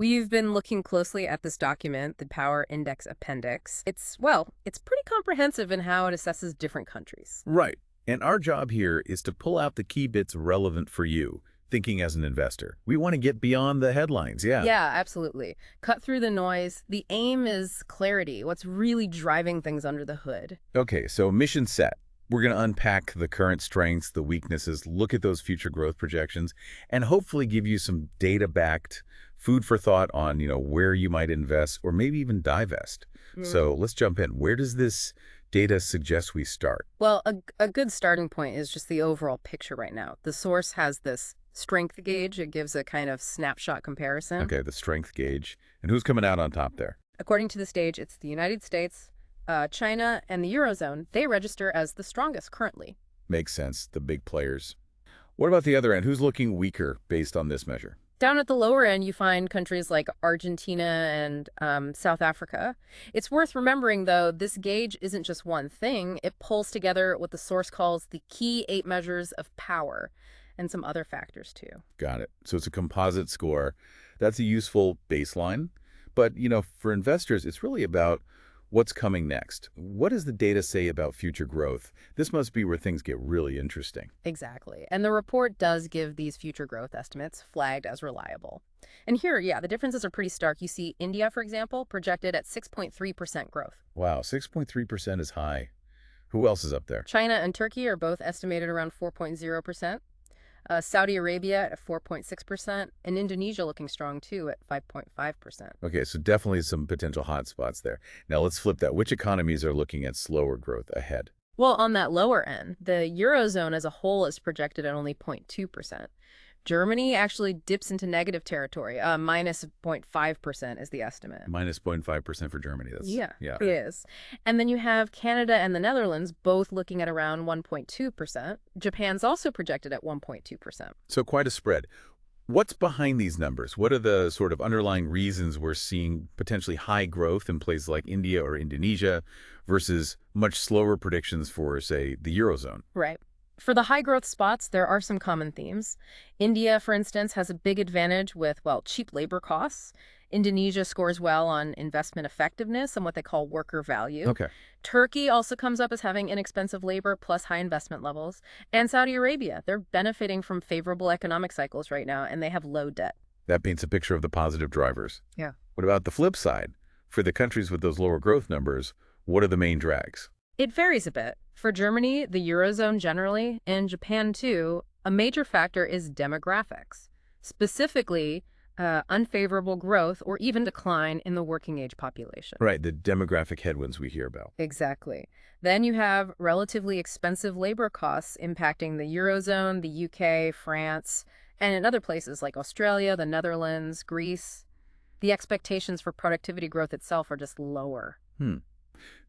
We've been looking closely at this document, the Power Index Appendix. It's pretty comprehensive in how it assesses different countries. Right. And our job here is to pull out the key bits relevant for you, thinking as an investor. We want to get beyond the headlines, yeah. Yeah, absolutely. Cut through the noise. The aim is clarity, what's really driving things under the hood. Okay, so mission set. We're going to unpack the current strengths, the weaknesses, look at those future growth projections, and hopefully give you some data-backed food for thought on, where you might invest or maybe even divest. So let's jump in. Where does this data suggest we start? Well, a good starting point is just the overall picture right now. The source has this strength gauge. It gives a kind of snapshot comparison. Okay, the strength gauge. And who's coming out on top there? According to the stage, it's the United States, China, and the Eurozone. They register as the strongest currently. Makes sense, the big players. What about the other end? Who's looking weaker based on this measure? Down at the lower end, you find countries like Argentina and South Africa. It's worth remembering, though, this gauge isn't just one thing. It pulls together what the source calls the key 8 measures of power and some other factors, too. Got it. So it's a composite score. That's a useful baseline. But, for investors, it's really about what's coming next. What does the data say about future growth? This must be where things get really interesting. Exactly. And the report does give these future growth estimates flagged as reliable. And here, yeah, the differences are pretty stark. You see India, for example, projected at 6.3% growth. Wow, 6.3% is high. Who else is up there? China and Turkey are both estimated around 4.0%. Saudi Arabia at 4.6%, and Indonesia looking strong, too, at 5.5%. Okay, so definitely some potential hot spots there. Now let's flip that. Which economies are looking at slower growth ahead? Well, on that lower end, the Eurozone as a whole is projected at only 0.2%. Germany actually dips into negative territory. Minus 0.5% is the estimate. Minus 0.5% for Germany. Yeah, it is. And then you have Canada and the Netherlands both looking at around 1.2%. Japan's also projected at 1.2%. So quite a spread. What's behind these numbers? What are the sort of underlying reasons we're seeing potentially high growth in places like India or Indonesia versus much slower predictions for, say, the Eurozone? Right. For the high growth spots, there are some common themes. India, for instance, has a big advantage with, cheap labor costs. Indonesia scores well on investment effectiveness and what they call worker value. Okay. Turkey also comes up as having inexpensive labor plus high investment levels. And Saudi Arabia, they're benefiting from favorable economic cycles right now, and they have low debt. That paints a picture of the positive drivers. Yeah. What about the flip side? For the countries with those lower growth numbers, what are the main drags? It varies a bit. For Germany, the Eurozone generally, and Japan too, a major factor is demographics, specifically unfavorable growth or even decline in the working age population. Right, the demographic headwinds we hear about. Exactly. Then you have relatively expensive labor costs impacting the Eurozone, the UK, France, and in other places like Australia, the Netherlands, Greece. The expectations for productivity growth itself are just lower.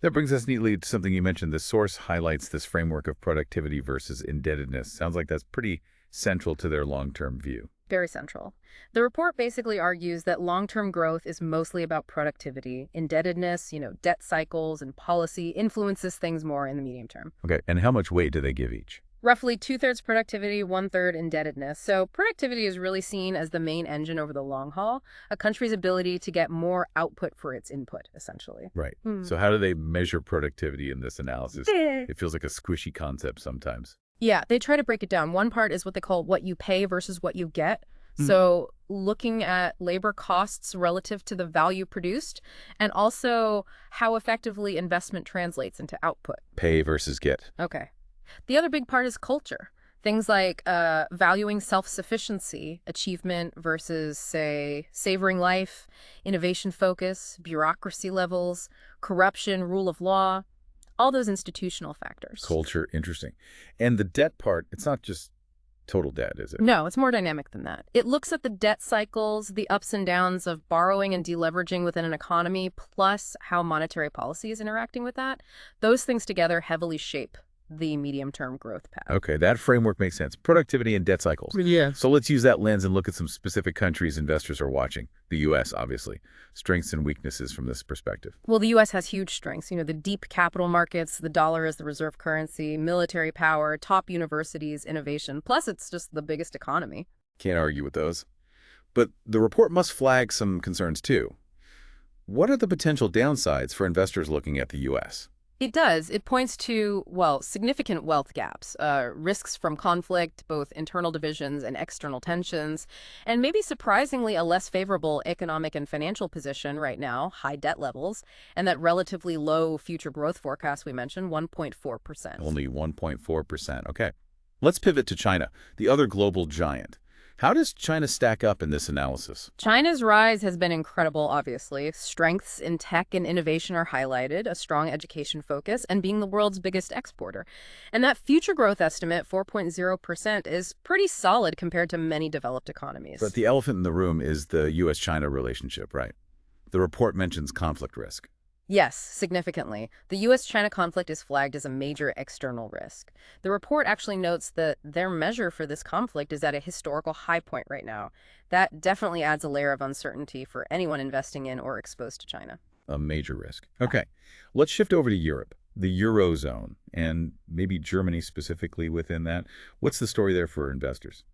That brings us neatly to something you mentioned. The source highlights this framework of productivity versus indebtedness. Sounds like that's pretty central to their long-term view. Very central. The report basically argues that long-term growth is mostly about productivity. Indebtedness, debt cycles and policy influences things more in the medium term. Okay, and how much weight do they give each? Roughly 2/3 productivity, 1/3 indebtedness. So productivity is really seen as the main engine over the long haul, a country's ability to get more output for its input, essentially. Right. So how do they measure productivity in this analysis? It feels like a squishy concept sometimes. Yeah, they try to break it down. One part is what they call what you pay versus what you get. So looking at labor costs relative to the value produced, and also how effectively investment translates into output. Pay versus get. Okay. The other big part is culture. Things like valuing self-sufficiency, achievement versus, say, savoring life, innovation focus, bureaucracy levels, corruption, rule of law, all those institutional factors. Culture, interesting. And the debt part, it's not just total debt, is it? No, it's more dynamic than that. It looks at the debt cycles, the ups and downs of borrowing and deleveraging within an economy, plus how monetary policy is interacting with that. Those things together heavily shape the medium-term growth path. Okay, that framework makes sense. Productivity and debt cycles. Yeah. So let's use that lens and look at some specific countries investors are watching. The U.S., obviously. Strengths and weaknesses from this perspective. Well, the U.S. has huge strengths. The deep capital markets, the dollar is the reserve currency, military power, top universities, innovation. Plus, it's just the biggest economy. Can't argue with those. But the report must flag some concerns too. What are the potential downsides for investors looking at the U.S.? It does. It points to, well, significant wealth gaps, risks from conflict, both internal divisions and external tensions, and maybe surprisingly a less favorable economic and financial position right now, high debt levels, and that relatively low future growth forecast we mentioned, 1.4%. Only 1.4%. Okay. Let's pivot to China, the other global giant. How does China stack up in this analysis? China's rise has been incredible, obviously. Strengths in tech and innovation are highlighted, a strong education focus, and being the world's biggest exporter. And that future growth estimate, 4.0%, is pretty solid compared to many developed But economies. the elephant in the room is the U.S.-China relationship, right? The report mentions conflict risk. Yes, significantly. The U.S.-China conflict is flagged as a major external risk. The report actually notes that their measure for this conflict is at a historical high point right now. That definitely adds a layer of uncertainty for anyone investing in or exposed to China. A major risk. Okay, let's shift over to Europe, the Eurozone, and maybe Germany specifically within that. What's the story there for investors?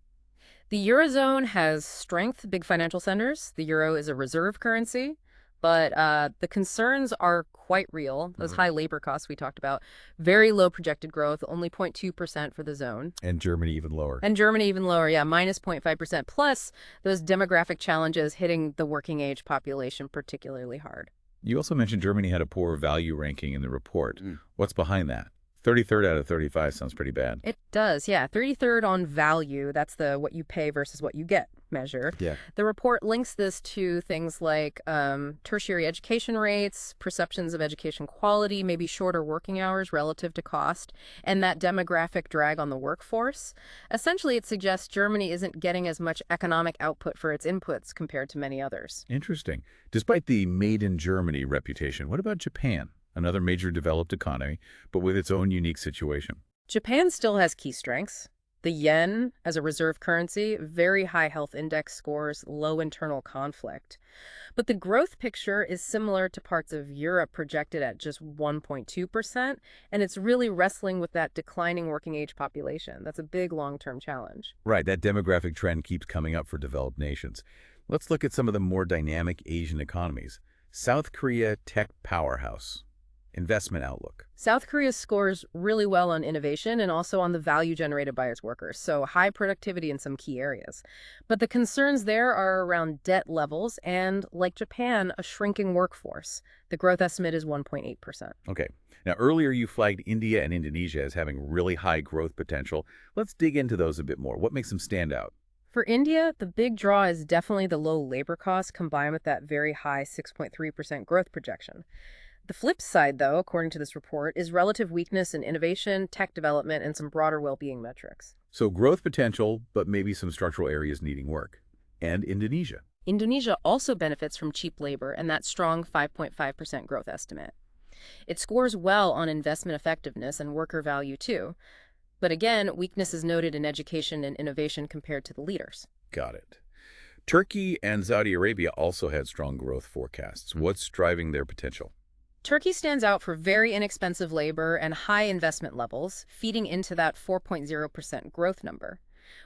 The Eurozone has strength, big financial centers. The euro is a reserve currency. But the concerns are quite real. Those high labor costs we talked about, very low projected growth, only 0.2% for the zone. And Germany even lower. And Germany even lower, yeah, minus 0.5%. Plus those demographic challenges hitting the working age population particularly hard. You also mentioned Germany had a poor value ranking in the report. What's behind that? 33rd out of 35 sounds pretty bad. It does, yeah. 33rd on value. That's the what you pay versus what you get measure. Yeah. The report links this to things like tertiary education rates, perceptions of education quality, maybe shorter working hours relative to cost, and that demographic drag on the workforce. Essentially, it suggests Germany isn't getting as much economic output for its inputs compared to many others. Interesting. Despite the made in Germany reputation, what about Japan? Another major developed economy, but with its own unique situation. Japan still has key strengths. The yen as a reserve currency, very high health index scores, low internal conflict. But the growth picture is similar to parts of Europe projected at just 1.2%, and it's really wrestling with that declining working age population. That's a big long-term challenge. Right, that demographic trend keeps coming up for developed nations. Let's look at some of the more dynamic Asian economies. South Korea tech powerhouse. Investment outlook. South Korea scores really well on innovation and also on the value generated by its workers, so high productivity in some key areas. But the concerns there are around debt levels and, like Japan, a shrinking workforce. The growth estimate is 1.8%. Okay. Now, earlier you flagged India and Indonesia as having really high growth potential. Let's dig into those a bit more. What makes them stand out? For India, the big draw is definitely the low labor costs combined with that very high 6.3% growth projection. The flip side, though, according to this report, is relative weakness in innovation, tech development, and some broader well-being metrics. So growth potential, but maybe some structural areas needing work. And Indonesia. Indonesia also benefits from cheap labor and that strong 5.5% growth estimate. It scores well on investment effectiveness and worker value, too. But again, weakness is noted in education and innovation compared to the leaders. Got it. Turkey and Saudi Arabia also had strong growth forecasts. What's driving their potential? Turkey stands out for very inexpensive labor and high investment levels, feeding into that 4.0% growth number.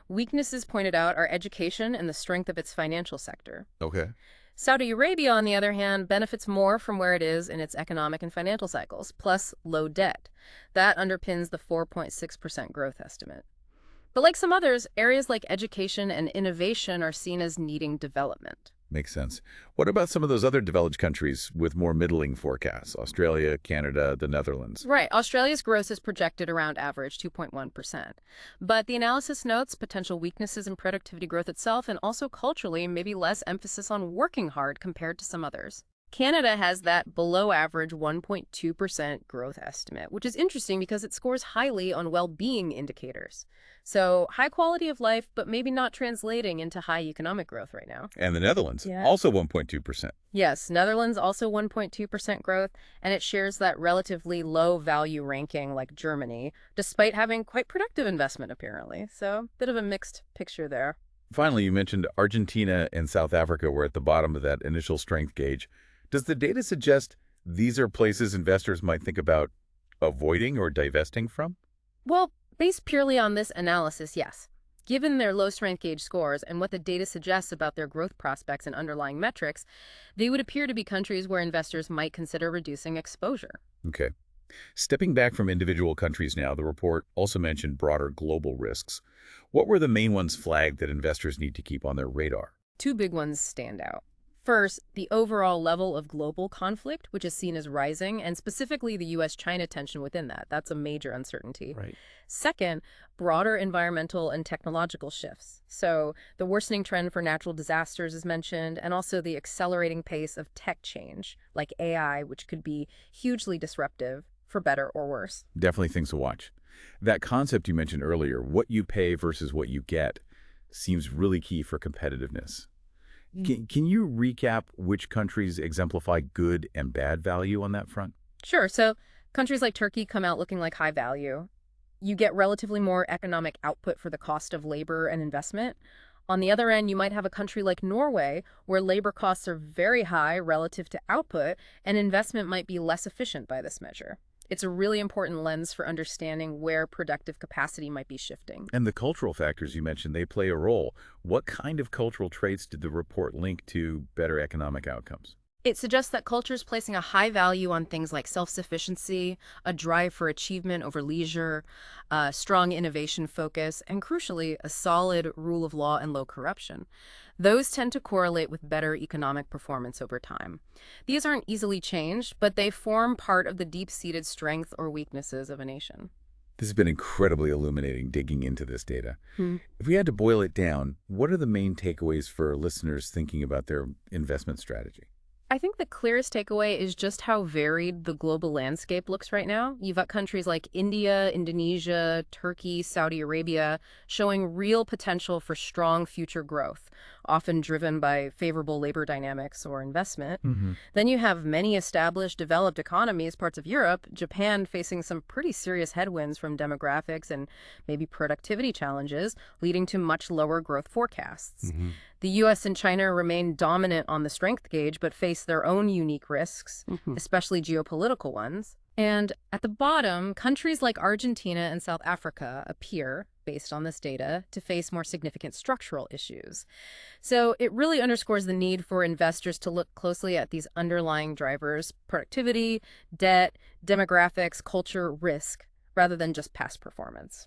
Weaknesses pointed out are education and the strength of its financial sector. Okay. Saudi Arabia, on the other hand, benefits more from where it is in its economic and financial cycles, plus low debt. That underpins the 4.6% growth estimate. But like some others, areas like education and innovation are seen as needing development. Makes sense. What about some of those other developed countries with more middling forecasts? Australia, Canada, the Netherlands. Right. Australia's growth is projected around average 2.1%. But the analysis notes potential weaknesses in productivity growth itself and also culturally maybe less emphasis on working hard compared to some others. Canada has that below average 1.2% growth estimate, which is interesting because it scores highly on well-being indicators. So high quality of life, but maybe not translating into high economic growth right now. And the Netherlands, Yeah. also 1.2%. Yes, Netherlands also 1.2% growth, and it shares that relatively low value ranking like Germany, despite having quite productive investment apparently. So bit of a mixed picture there. Finally, you mentioned Argentina and South Africa were at the bottom of that initial strength gauge. Does the data suggest these are places investors might think about avoiding or divesting from? Well, based purely on this analysis, yes. Given their low strength gauge scores and what the data suggests about their growth prospects and underlying metrics, they would appear to be countries where investors might consider reducing exposure. Okay. Stepping back from individual countries now, the report also mentioned broader global risks. What were the main ones flagged that investors need to keep on their radar? Two big ones stand out. First, the overall level of global conflict, which is seen as rising, and specifically the US-China tension within that. That's a major uncertainty. Right. Second, broader environmental and technological shifts. So the worsening trend for natural disasters is mentioned, and also the accelerating pace of tech change, like AI, which could be hugely disruptive, for better or worse. Definitely things to watch. That concept you mentioned earlier, what you pay versus what you get, seems really key for competitiveness. Can you recap which countries exemplify good and bad value on that front? Sure, so countries like Turkey come out looking like high value. You get relatively more economic output for the cost of labor and investment. On the other end, you might have a country like Norway, where labor costs are very high relative to output, and investment might be less efficient by this measure. It's a really important lens for understanding where productive capacity might be shifting. And the cultural factors you mentioned, they play a role. What kind of cultural traits did the report link to better economic outcomes? It suggests that cultures placing a high value on things like self-sufficiency, a drive for achievement over leisure, a strong innovation focus, and crucially, a solid rule of law and low corruption. Those tend to correlate with better economic performance over time. These aren't easily changed, but they form part of the deep-seated strength or weaknesses of a nation. This has been incredibly illuminating digging into this data. If we had to boil it down, what are the main takeaways for listeners thinking about their investment strategy? I think the clearest takeaway is just how varied the global landscape looks right now. You've got countries like India, Indonesia, Turkey, Saudi Arabia showing real potential for strong future growth, often driven by favorable labor dynamics or investment. Hmm. Then you have many established developed economies, parts of Europe, Japan facing some pretty serious headwinds from demographics and maybe productivity challenges, leading to much lower growth forecasts. Hmm. The US and China remain dominant on the strength gauge, but face their own unique risks, especially geopolitical ones. And at the bottom, countries like Argentina and South Africa appear, based on this data, to face more significant structural issues. So it really underscores the need for investors to look closely at these underlying drivers: productivity, debt, demographics, culture, risk, rather than just past performance.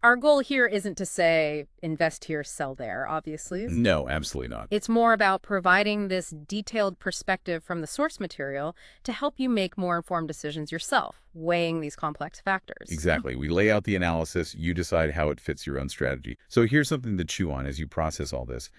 Our goal here isn't to say invest here, sell there, obviously. No, absolutely not. It's more about providing this detailed perspective from the source material to help you make more informed decisions yourself, weighing these complex factors. Exactly. We lay out the analysis, you decide how it fits your own strategy. So here's something to chew on as you process all this.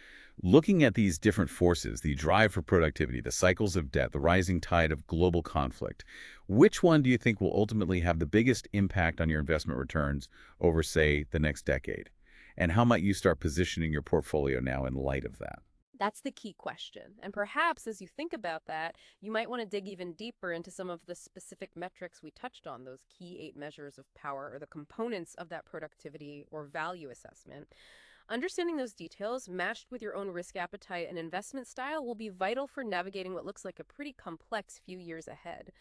Looking at these different forces, the drive for productivity, the cycles of debt, the rising tide of global conflict, which one do you think will ultimately have the biggest impact on your investment returns over, say, the next decade? And how might you start positioning your portfolio now in light of that? That's the key question. And perhaps as you think about that, you might want to dig even deeper into some of the specific metrics we touched on, those key 8 measures of power or the components of that productivity or value assessment. Understanding those details, matched with your own risk appetite and investment style, will be vital for navigating what looks like a pretty complex few years ahead.